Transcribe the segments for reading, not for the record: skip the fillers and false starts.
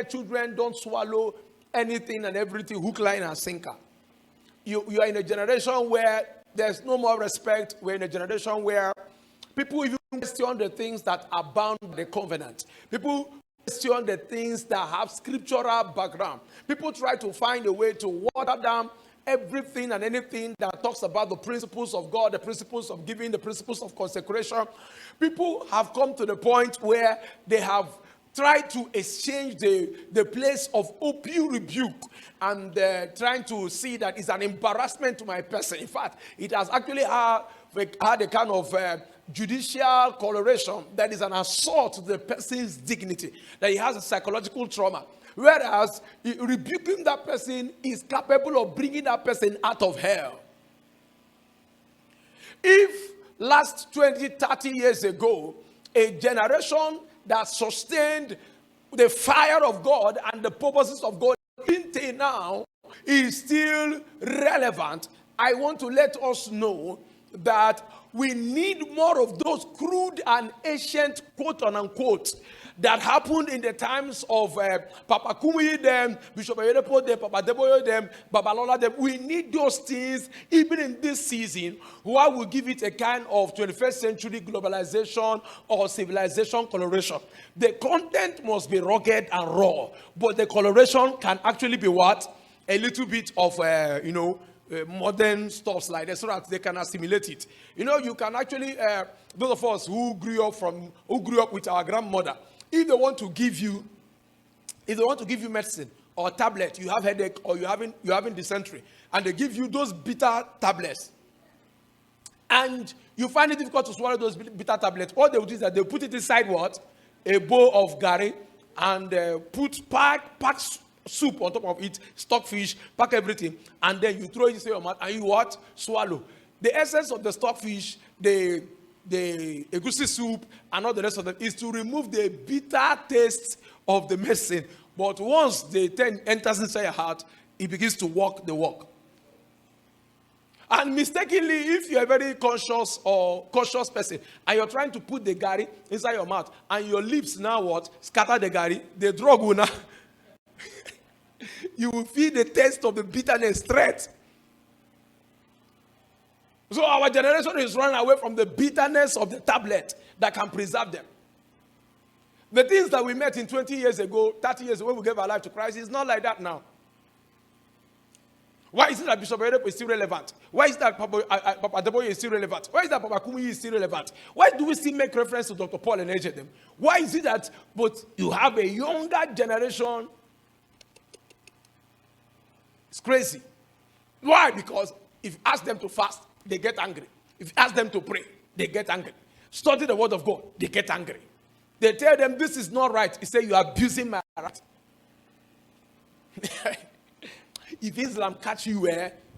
where children don't swallow anything and everything, hook, line, and sinker. You are in a generation where there's no more respect. We're in a generation where people even question the things that are bound by the covenant. People question the things that have scriptural background. People try to find a way to water down everything and anything that talks about the principles of God, the principles of giving, the principles of consecration. People have come to the point where they have tried to exchange the place of open rebuke and trying to see that it's an embarrassment to my person. In fact, it has actually had a kind of judicial coloration that is an assault to the person's dignity, that he has a psychological trauma. Whereas rebuking that person is capable of bringing that person out of hell. If last 20, 30 years ago, a generation that sustained the fire of God and the purposes of God until now is still relevant, I want to let us know that we need more of those crude and ancient quote unquote that happened in the times of Papa Kumuyi them, Bishop Ayedepo them, Papa Deboyo them, Babalola them. We need those things even in this season, where we give it a kind of 21st century globalization or civilization coloration. The content must be rugged and raw, but the coloration can actually be what? A little bit of, modern stuff like that, so that they can assimilate it. You can actually, those of us who grew up with our grandmother, if they want to give you medicine or tablet, you have headache or you're having dysentery, and they give you those bitter tablets, and you find it difficult to swallow those bitter tablets, what they will do is that they put it inside what? A bowl of gari, and pack soup on top of it, stockfish, pack everything, and then you throw it into your mouth and you what? Swallow. The essence of the stockfish, the egusi soup, and all the rest of them is to remove the bitter taste of the medicine. But once the thing enters inside your heart, it begins to walk the walk. And mistakenly, if you're a very cautious person, and you're trying to put the gari inside your mouth, and your lips now what? Scatter the gari, the drug will now you will feel the taste of the bitterness straight. So our generation is running away from the bitterness of the tablet that can preserve them. The things that we met in 20 years ago, 30 years ago, when we gave our life to Christ, is not like that now. Why is it that Bishop Ayedepo is still relevant? Why is it that Papa Deboye is still relevant? Why is that Papa Kumuyi is still relevant? Why do we still make reference to Dr. Paul and Ejedem? Why is it that but you have a younger generation? It's crazy. Why? Because if you ask them to fast, they get angry. If you ask them to pray, they get angry. Study the word of God, they get angry. They tell them this is not right. You say you are abusing my right. If Islam catch you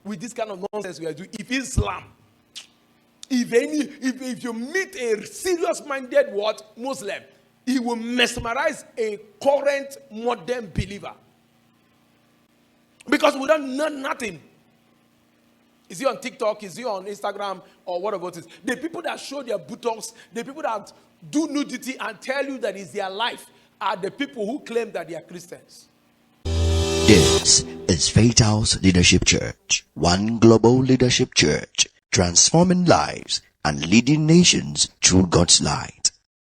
with this kind of nonsense we are doing, if you meet a serious-minded Muslim, he will mesmerize a current modern believer. Because we don't know nothing. Is he on TikTok? Is he on Instagram? Or whatever it is? The people that show their buttocks, the people that do nudity and tell you that is their life, are the people who claim that they are Christians. This is Faith House Leadership Church, one global leadership church, transforming lives and leading nations through God's light.